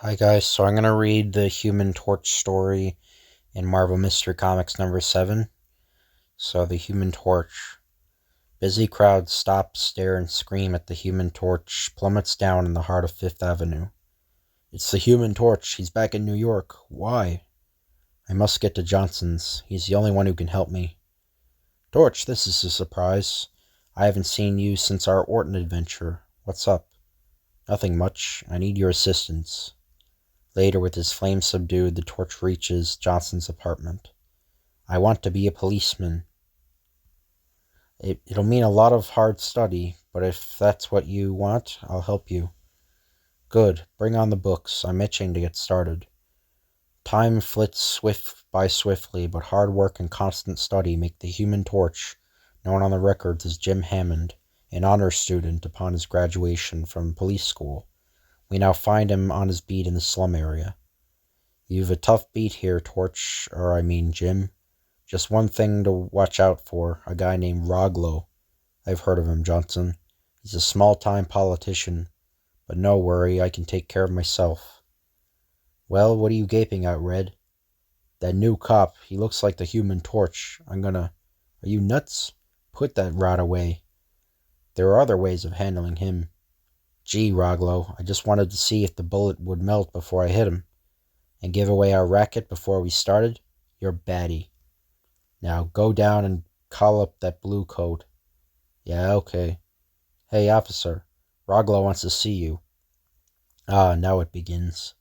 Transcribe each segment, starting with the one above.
Hi guys, so I'm going to read the Human Torch story in Marvel Mystery Comics number 7. So the Human Torch. Busy crowds stop, stare, and scream at the Human Torch plummets down in the heart of Fifth Avenue. It's the Human Torch. He's back in New York. Why? I must get to Johnson's. He's the only one who can help me. Torch, this is a surprise. I haven't seen you since our Orton adventure. What's up? Nothing much. I need your assistance. Later, with his flame subdued, the Torch reaches Johnson's apartment. I want to be a policeman. It'll mean a lot of hard study, but if that's what you want, I'll help you. Good. Bring on the books. I'm itching to get started. Time flits swiftly, but hard work and constant study make the Human Torch, known on the records as Jim Hammond, an honor student upon his graduation from police school. We now find him on his beat in the slum area. You've a tough beat here, Jim. Just one thing to watch out for, a guy named Roglo. I've heard of him, Johnson. He's a small-time politician, but no worry, I can take care of myself. Well, what are you gaping at, Red? That new cop, he looks like the Human Torch. Are you nuts? Put that rat away. There are other ways of handling him. Gee, Roglo, I just wanted to see if the bullet would melt before I hit him. And give away our racket before we started? You're batty. Now go down and call up that blue coat. Yeah, okay. Hey, officer, Roglo wants to see you. Ah, now it begins.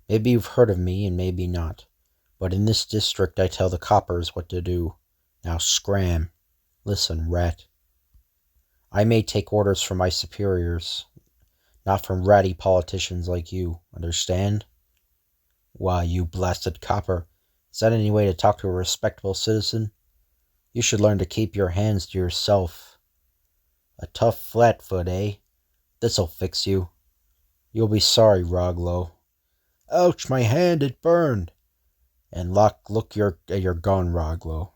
Maybe you've heard of me and maybe not, but in this district I tell the coppers what to do. Now scram. Listen, rat. I may take orders from my superiors, not from ratty politicians like you, understand? Why, you blasted copper, is that any way to talk to a respectable citizen? You should learn to keep your hands to yourself. A tough flatfoot, eh? This'll fix you. You'll be sorry, Roglo. Ouch, my hand, it burned. And look at your gun, Roglo.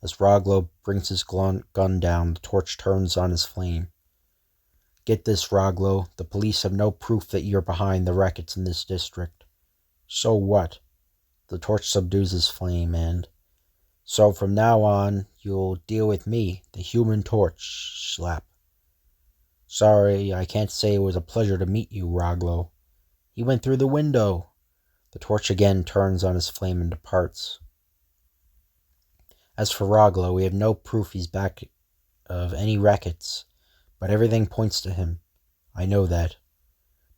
As Roglo brings his gun down, the torch turns on his flame. Get this, Roglo. The police have no proof that you're behind the rackets in this district. So what? The torch subdues his flame, and so from now on, you'll deal with me, the Human Torch. Slap. Sorry, I can't say it was a pleasure to meet you, Roglo. He went through the window. The torch again turns on his flame and departs. As for Roglo, we have no proof he's back of any rackets, but everything points to him. I know that.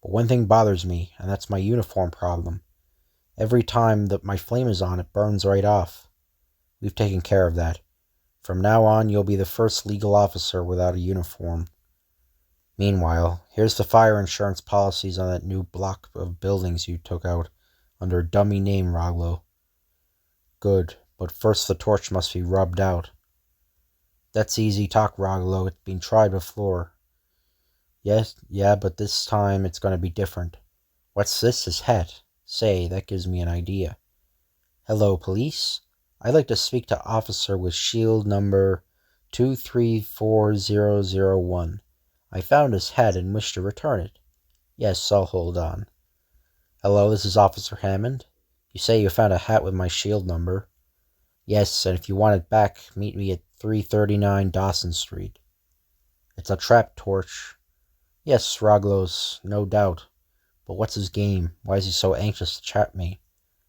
But one thing bothers me, and that's my uniform problem. Every time that my flame is on, it burns right off. We've taken care of that. From now on, you'll be the first legal officer without a uniform. Meanwhile, here's the fire insurance policies on that new block of buildings you took out under a dummy name, Roglo. Good, but first the torch must be rubbed out. That's easy talk, Roglo. It's been tried before. Yes, yeah, but this time it's going to be different. What's this? His hat. Say, that gives me an idea. Hello, police? I'd like to speak to officer with shield number 234001. I found his hat and wish to return it. Yes, I'll hold on. Hello, this is Officer Hammond. You say you found a hat with my shield number. Yes, and if you want it back, meet me at 339 Dawson Street. It's a trap, Torch. Yes, Roglo's, no doubt. But what's his game? Why is he so anxious to trap me?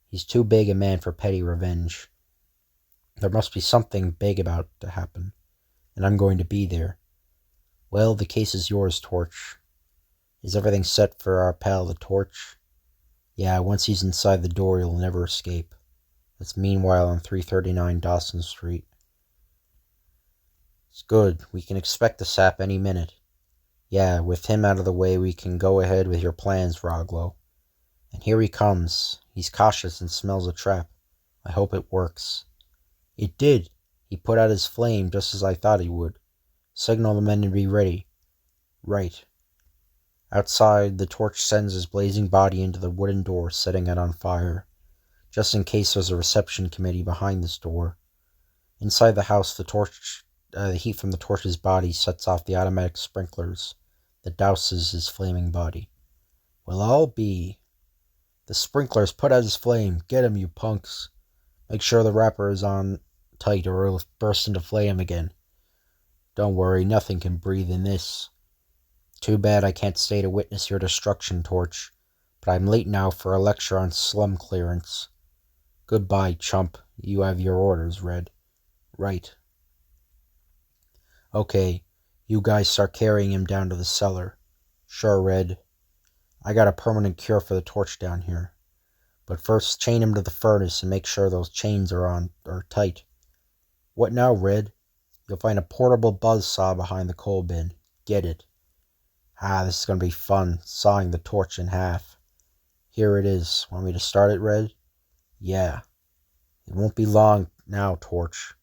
He's too big a man for petty revenge. There must be something big about to happen, and I'm going to be there. Well, the case is yours, Torch. Is everything set for our pal, the Torch? Yeah, once he's inside the door, he'll never escape. That's meanwhile on 339 Dawson Street. It's good. We can expect the sap any minute. Yeah, with him out of the way, we can go ahead with your plans, Roglo. And here he comes. He's cautious and smells a trap. I hope it works. It did. He put out his flame just as I thought he would. Signal the men to be ready. Right. Outside, the torch sends his blazing body into the wooden door, setting it on fire, just in case there's a reception committee behind this door. Inside the house, the heat from the torch's body sets off the automatic sprinklers that douses his flaming body. We'll all be... The sprinkler's put out his flame. Get him, you punks. Make sure the wrapper is on tight or it'll burst into flame again. Don't worry, nothing can breathe in this. Too bad I can't stay to witness your destruction, Torch. But I'm late now for a lecture on slum clearance. Goodbye, chump. You have your orders, Red. Right. Okay, you guys start carrying him down to the cellar. Sure, Red. I got a permanent cure for the Torch down here. But first, chain him to the furnace and make sure those chains are tight. What now, Red? You'll find a portable buzzsaw behind the coal bin. Get it. This is going to be fun, sawing the Torch in half. Here it is. Want me to start it, Red? Yeah. It won't be long now, Torch.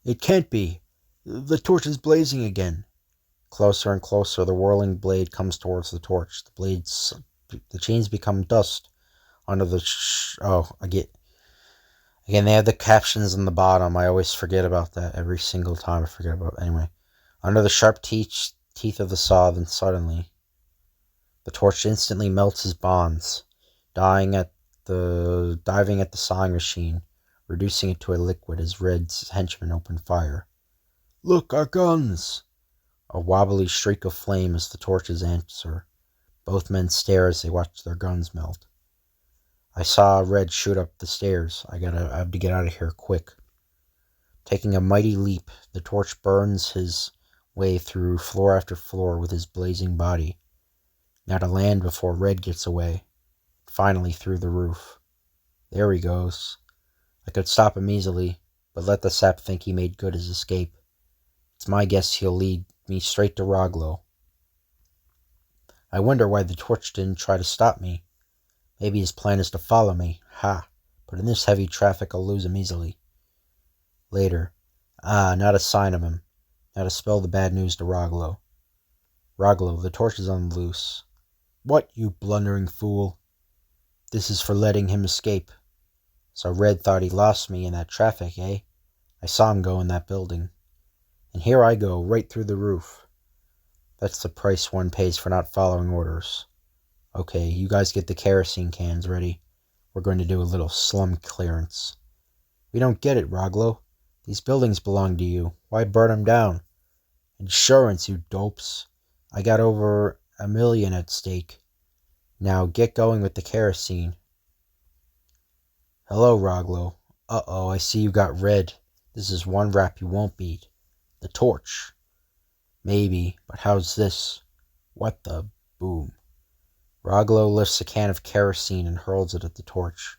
It can't be. The Torch is blazing again. Closer and closer, the whirling blade comes towards the Torch. The chains become dust under the... Again, they have the captions on the bottom. I always forget about that. Every single time I forget about it. Anyway. Under the sharp teeth of the saw, then suddenly, the Torch instantly melts his bonds, diving at the sawing machine, reducing it to a liquid as Red's henchmen open fire. Look, our guns! A wobbly streak of flame is the Torch's answer. Both men stare as they watch their guns melt. I saw Red shoot up the stairs. I have to get out of here quick. Taking a mighty leap, the Torch burns his way through floor after floor with his blazing body. Now to land before Red gets away. Finally through the roof. There he goes. I could stop him easily, but let the sap think he made good his escape. It's my guess he'll lead me straight to Roglo. I wonder why the Torch didn't try to stop me. Maybe his plan is to follow me. Ha! But in this heavy traffic I'll lose him easily. Later. Not a sign of him. Now to spell the bad news to Roglo. Roglo, the Torch is on the loose. What, you blundering fool? This is for letting him escape. So Red thought he lost me in that traffic, eh? I saw him go in that building. And here I go, right through the roof. That's the price one pays for not following orders. Okay, you guys get the kerosene cans ready. We're going to do a little slum clearance. We don't get it, Roglo. These buildings belong to you. Why burn them down? Insurance, you dopes. I got over $1 million at stake. Now get going with the kerosene. Hello, Roglo. Uh-oh, I see you got Red. This is one rap you won't beat. The Torch. Maybe, but how's this? What the boom? Roglo lifts a can of kerosene and hurls it at the Torch.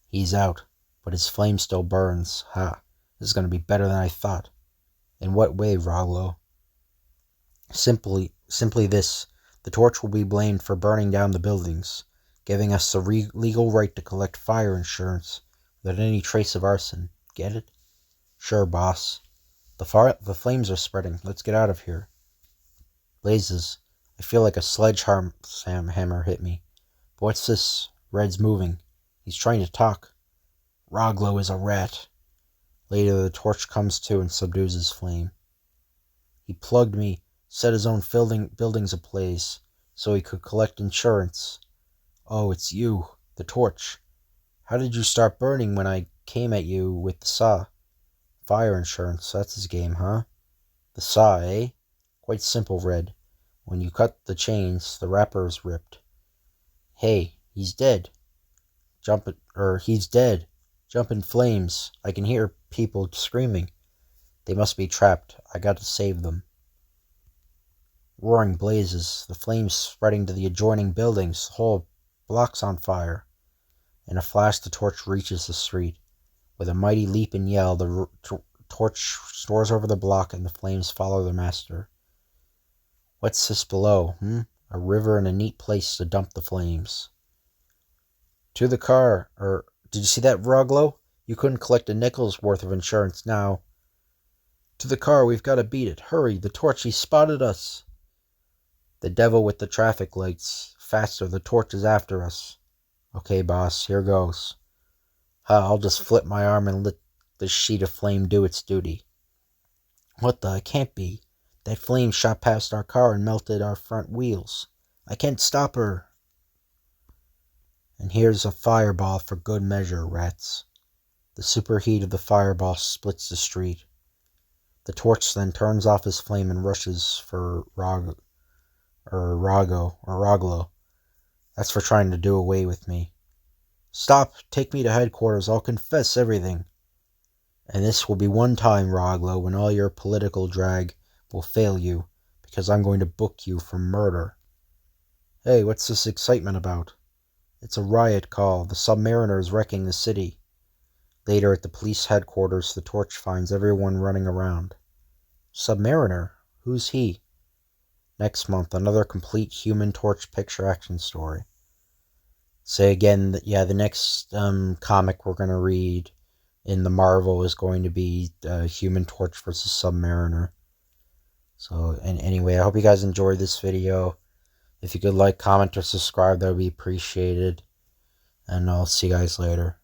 He's out, but his flame still burns. This is going to be better than I thought. In what way, Roglo? Simply this. The Torch will be blamed for burning down the buildings, giving us the legal right to collect fire insurance without any trace of arson. Get it? Sure, boss. The flames are spreading. Let's get out of here. Blazes. I feel like a sledgehammer hit me. But what's this? Red's moving. He's trying to talk. Roglo is a rat. Later, the Torch comes to and subdues his flame. He plugged me, set his own buildings ablaze, so he could collect insurance. Oh, it's you, the Torch. How did you start burning when I came at you with the saw? Fire insurance, that's his game, huh? The saw, eh? Quite simple, Red. When you cut the chains, the wrapper is ripped. Hey, he's dead. He's dead. Jump in flames. I can hear people screaming. They must be trapped. I got to save them. Roaring blazes, the flames spreading to the adjoining buildings, the whole block's on fire. In a flash, the Torch reaches the street. With a mighty leap and yell, the Torch soars over the block and the flames follow their master. What's this below, A river and a neat place to dump the flames. To the car, did you see that, Roglo? You couldn't collect a nickel's worth of insurance now. To the car, we've got to beat it. Hurry, the Torch, he spotted us. The devil with the traffic lights. Faster, the Torch is after us. Okay, boss, here goes. I'll just flip my arm and let this sheet of flame do its duty. What the? It can't be. That flame shot past our car and melted our front wheels. I can't stop her. And here's a fireball for good measure, rats. The superheat of the fireball splits the street. The torch then turns off his flame and rushes for Roglo. That's for trying to do away with me. Stop! Take me to headquarters. I'll confess everything. And this will be one time, Roglo, when all your political drag will fail you, because I'm going to book you for murder. Hey, what's this excitement about? It's a riot call. The Submariner is wrecking the city. Later at the police headquarters, the torch finds everyone running around. Submariner? Who's he? Next month, another complete Human Torch picture action story. Say again that, the next comic we're going to read in the Marvel is going to be Human Torch versus Submariner. So, and anyway, I hope you guys enjoyed this video. If you could like, comment, or subscribe, that would be appreciated. And I'll see you guys later.